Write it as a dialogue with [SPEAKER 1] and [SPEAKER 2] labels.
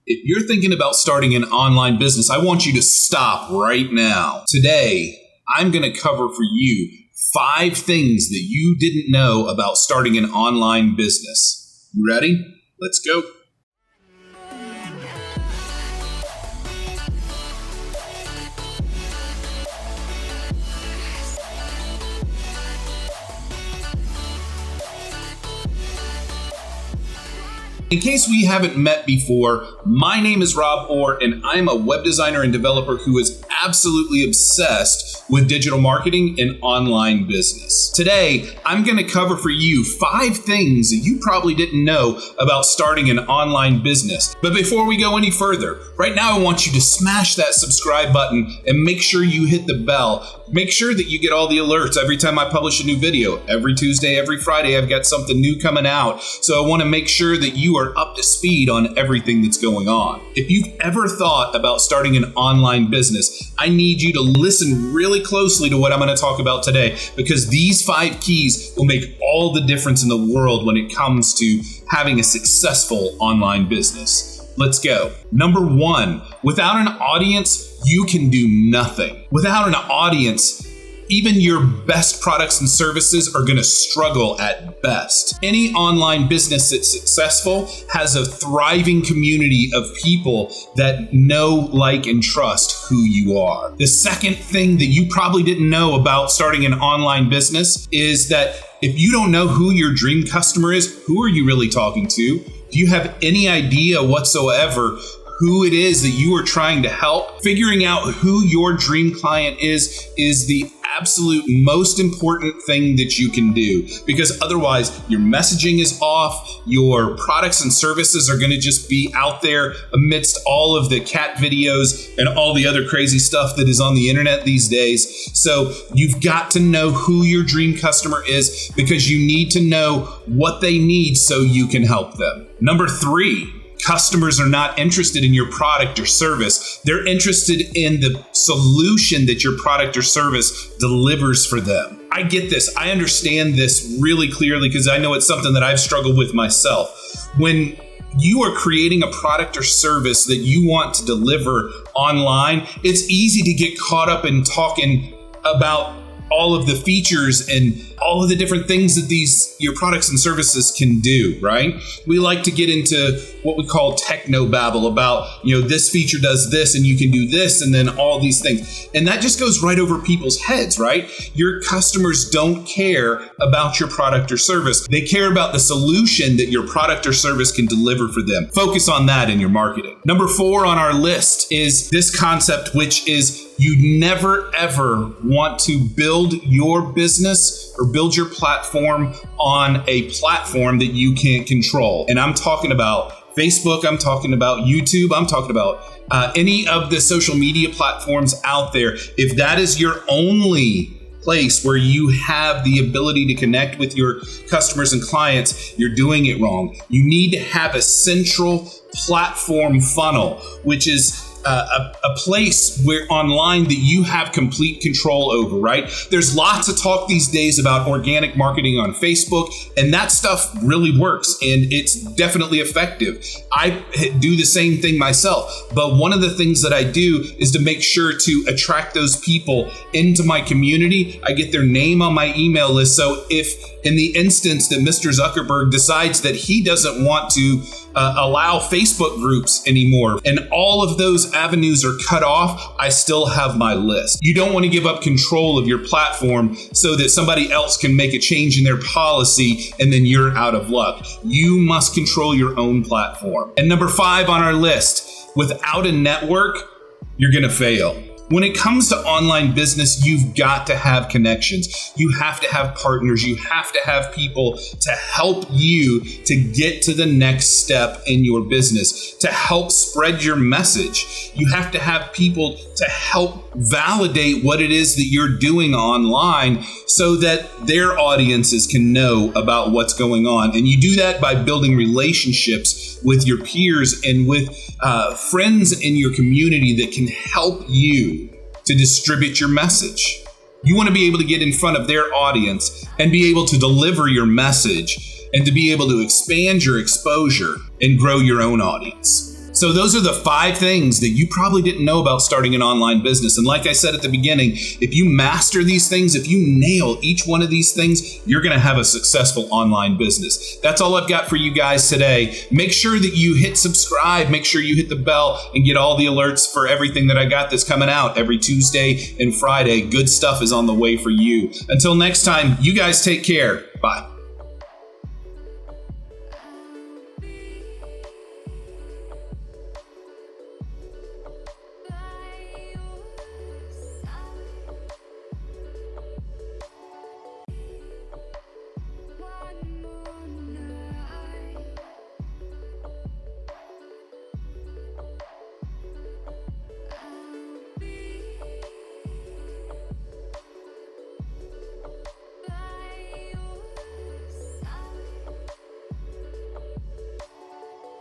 [SPEAKER 1] If you're thinking about starting an online business, I want you to stop right now. Today, I'm going to cover for you 5 things that you didn't know about starting an online business. You ready? Let's go. In case we haven't met before, my name is Rob Orr, and I'm a web designer and developer who is absolutely obsessed with digital marketing and online business. Today, I'm going to cover for you 5 things that you probably didn't know about starting an online business. But before we go any further, right now I want you to smash that subscribe button and make sure you hit the bell. Make sure that you get all the alerts every time I publish a new video. Every Tuesday, every Friday, I've got something new coming out. So I want to make sure that you are up to speed on everything that's going on. If you've ever thought about starting an online business, I need you to listen really closely to what I'm going to talk about today, because these 5 keys will make all the difference in the world when it comes to having a successful online business. Let's go. Number 1, without an audience, you can do nothing. Without an audience, even your best products and services are going to struggle at best. Any online business that's successful has a thriving community of people that know, like, and trust who you are. The second thing that you probably didn't know about starting an online business is that if you don't know who your dream customer is, who are you really talking to? Do you have any idea whatsoever who it is that you are trying to help? Figuring out who your dream client is the absolute most important thing that you can do, because otherwise your messaging is off, your products and services are going to just be out there amidst all of the cat videos and all the other crazy stuff that is on the internet these days. So you've got to know who your dream customer is, because you need to know what they need so you can help them. Number 3, customers are not interested in your product or service. They're interested in the solution that your product or service delivers for them. I get this. I understand this really clearly because I know it's something that I've struggled with myself. When you are creating a product or service that you want to deliver online, it's easy to get caught up in talking about all of the features and all of the different things that your products and services can do, right? We like to get into what we call techno babble about, this feature does this and you can do this and then all these things. And that just goes right over people's heads, right? Your customers don't care about your product or service. They care about the solution that your product or service can deliver for them. Focus on that in your marketing. Number 4 on our list is this concept, which is you never ever want to build your business or build your platform on a platform that you can't control. And I'm talking about Facebook, I'm talking about YouTube, I'm talking about any of the social media platforms out there. If that is your only place where you have the ability to connect with your customers and clients, you're doing it wrong. You need to have a central platform funnel, which is a place where online that you have complete control over, right? There's lots of talk these days about organic marketing on Facebook, and that stuff really works, and it's definitely effective. I do the same thing myself, but one of the things that I do is to make sure to attract those people into my community. I get their name on my email list, so if in the instance that Mr. Zuckerberg decides that he doesn't want to allow Facebook groups anymore, and all of those avenues are cut off, I still have my list. You don't want to give up control of your platform so that somebody else can make a change in their policy and then you're out of luck. You must control your own platform. And number 5 on our list, without a network, you're going to fail. When it comes to online business, you've got to have connections. You have to have partners. You have to have people to help you to get to the next step in your business, to help spread your message. You have to have people to help validate what it is that you're doing online so that their audiences can know about what's going on. And you do that by building relationships with your peers and with friends in your community that can help you to distribute your message. You want to be able to get in front of their audience and be able to deliver your message and to be able to expand your exposure and grow your own audience. So those are the 5 things that you probably didn't know about starting an online business. And like I said at the beginning, if you master these things, if you nail each one of these things, you're going to have a successful online business. That's all I've got for you guys today. Make sure that you hit subscribe, make sure you hit the bell and get all the alerts for everything that I got that's coming out every Tuesday and Friday. Good stuff is on the way for you. Until next time, you guys take care. Bye.